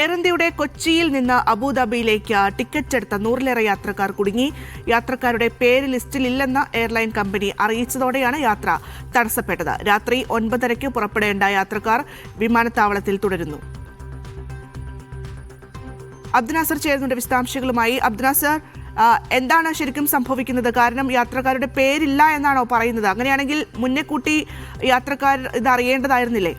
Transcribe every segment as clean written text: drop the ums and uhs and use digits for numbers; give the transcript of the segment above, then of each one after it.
Air ഇന്ത്യയുടെ കൊച്ചിയിൽ നിന്ന് അബുദാബിയിലേക്ക് ടിക്കറ്റ് എടുത്ത 100-ലേറെ യാത്രക്കാർ കുടുങ്ങി. യാത്രക്കാരുടെ പേര് ലിസ്റ്റിലില്ലെന്ന് എയർലൈൻ കമ്പനി അറിയിച്ചതോടെയാണ് യാത്ര തടസ്സപ്പെട്ടത്. രാത്രി 9:30 പുറപ്പെടേണ്ട യാത്രക്കാർ വിമാനത്താവളത്തിൽ തുടരുന്നു. അബ്ദുനാസർ ചേരുന്നുണ്ട് വിശദാംശങ്ങളുമായി. അബ്ദുനാസർ, എന്താണ് ശരിക്കും സംഭവിക്കുന്നത്? കാരണം യാത്രക്കാരുടെ പേരില്ല എന്നാണോ പറയുന്നത്? അങ്ങനെയാണെങ്കിൽ മുന്നേ കൂട്ടി യാത്രക്കാർ ഇത് അറിയേണ്ടതായിരുന്നില്ലേ?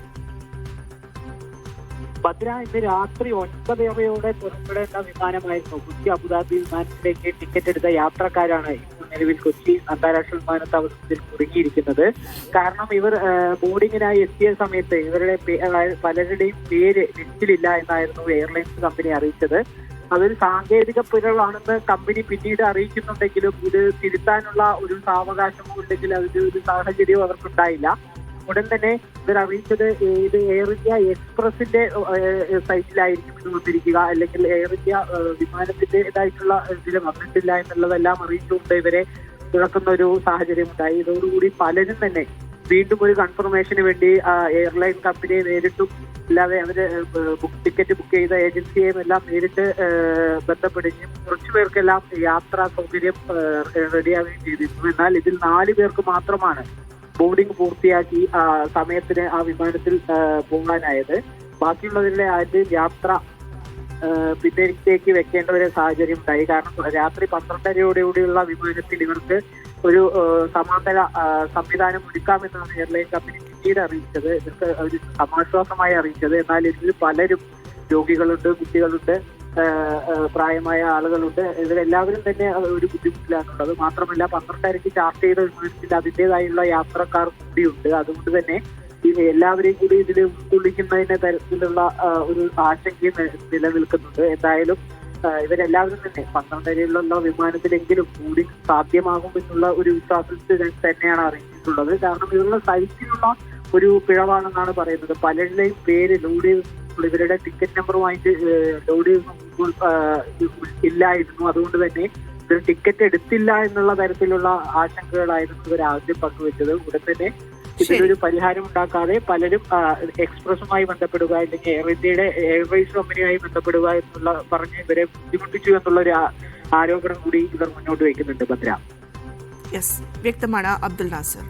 ഭദ്ര, ഇന്ന് രാത്രി 9:30 പുറപ്പെടേണ്ട വിമാനമായിരുന്നു. കൊച്ചി അബുദാബി വിമാനത്തിലേക്ക് ടിക്കറ്റ് എടുത്ത യാത്രക്കാരാണ് നിലവിൽ കൊച്ചി അന്താരാഷ്ട്ര വിമാനത്താവളത്തിൽ കുടുങ്ങിയിരിക്കുന്നത്. കാരണം ഇവർ ബോർഡിങ്ങിനായി എത്തിയ സമയത്ത് ഇവരുടെ പലരുടെയും പേര് ലിസ്റ്റിലില്ല എന്നായിരുന്നു എയർലൈൻസ് കമ്പനി അറിയിച്ചത്. അതൊരു സാങ്കേതിക പിഴവാണെന്ന് കമ്പനി പിന്നീട് അറിയിക്കുന്നുണ്ടെങ്കിലും ഇത് തിരുത്താനുള്ള ഒരു സാവകാശമോ ഉണ്ടെങ്കിൽ അതിന്റെ ഒരു സാഹചര്യവും അവർക്കുണ്ടായില്ല. ഉടൻ തന്നെ ഇവർ അറിയിച്ചത് ഇത് എയർ ഇന്ത്യ എക്സ്പ്രസിന്റെ സൈറ്റിലായിരിക്കും ഇത് വന്നിരിക്കുക, അല്ലെങ്കിൽ എയർ ഇന്ത്യ വിമാനത്തിന്റേതായിട്ടുള്ള ഇതിൽ വന്നിട്ടില്ല എന്നുള്ളതെല്ലാം അറിയിച്ചുകൊണ്ട് ഇവരെ ഇറക്കുന്ന ഒരു സാഹചര്യം ഉണ്ടായി. ഇതോടുകൂടി പലരും തന്നെ വീണ്ടും ഒരു കൺഫർമേഷന് വേണ്ടി എയർലൈൻ കമ്പനിയെ നേരിട്ടും അല്ലാതെ അവര് ടിക്കറ്റ് ബുക്ക് ചെയ്ത ഏജൻസിയെയും എല്ലാം നേരിട്ട് ബന്ധപ്പെടുകയും കുറച്ചു പേർക്കെല്ലാം യാത്രാ സൗകര്യം റെഡിയാവുകയും ചെയ്തിരുന്നു. എന്നാൽ ഇതിൽ 4 പേർക്ക് മാത്രമാണ് ബോർഡിംഗ് പൂർത്തിയാക്കി സമയത്തിന് ആ വിമാനത്തിൽ പോകാനായത്. ബാക്കിയുള്ളവരുടെ ആദ്യം യാത്ര പിന്നേക്ക് വെക്കേണ്ട ഒരു സാഹചര്യം ഉണ്ടായി. കാരണം രാത്രി 12:30 വിമാനത്തിൽ ഇവർക്ക് ഒരു സമാന്തര സംവിധാനം ഒരുക്കാമെന്നാണ് എയർലൈൻ കമ്പനി പിന്നീട് അറിയിച്ചത്. ഇവർക്ക് ഒരു സമാശ്വാസമായി അറിയിച്ചത്. എന്നാൽ ഇതിൽ പലരും രോഗികളുണ്ട്, കുട്ടികളുണ്ട്, പ്രായമായ ആളുകളുണ്ട്. ഇവരെല്ലാവരും തന്നെ ഒരു ബുദ്ധിമുട്ടിലാണുള്ളത്. മാത്രമല്ല 12:30 ചാർട്ട് ചെയ്ത വിമാനത്തിൽ അതിൻ്റെതായുള്ള യാത്രക്കാർ കൂടിയുണ്ട്. അതുകൊണ്ട് തന്നെ എല്ലാവരെയും കൂടി ഇതിൽ ഉൾക്കൊള്ളിക്കുന്നതിന്റെ തരത്തിലുള്ള ഒരു ആശങ്കയും നിലനിൽക്കുന്നുണ്ട്. എന്തായാലും ഇവരെല്ലാവരും തന്നെ 12:30 വിമാനത്തിലെങ്കിലും കൂടി സാധ്യമാകുമെന്നുള്ള ഒരു വിശ്വാസത്തിൽ തന്നെയാണ് അറിയിച്ചിട്ടുള്ളത്. കാരണം ഇവരുടെ സൈറ്റിലുള്ള ഒരു പിഴവാണെന്നാണ് പറയുന്നത്. പലരുടെയും പേര് ലോഡ് ഇവരുടെ ടിക്കറ്റ് നമ്പറുമായിട്ട് ലോഡ് ഇല്ലായിരുന്നു. അതുകൊണ്ട് തന്നെ ഇവർ ടിക്കറ്റ് എടുത്തില്ല എന്നുള്ള തരത്തിലുള്ള ആശങ്കകളായിരുന്നു ഇവർ ആദ്യം പങ്കുവെച്ചത്. ഉടൻ തന്നെ ഇതിലൊരു പരിഹാരം ഉണ്ടാക്കാതെ പലരും എക്സ്പ്രസുമായി ബന്ധപ്പെടുക, അല്ലെങ്കിൽ എയർ ഇന്ത്യയുടെ എയർവേസ് കമ്പനിയുമായി ബന്ധപ്പെടുക എന്നുള്ള പറഞ്ഞ് ഇവരെ ബുദ്ധിമുട്ടിച്ചു എന്നുള്ള ഒരു ആരോപണം കൂടി ഇവർ മുന്നോട്ട് വയ്ക്കുന്നുണ്ട്. ഭദ്ര, വ്യക്തമാണ് അബ്ദുൽ നാസർ.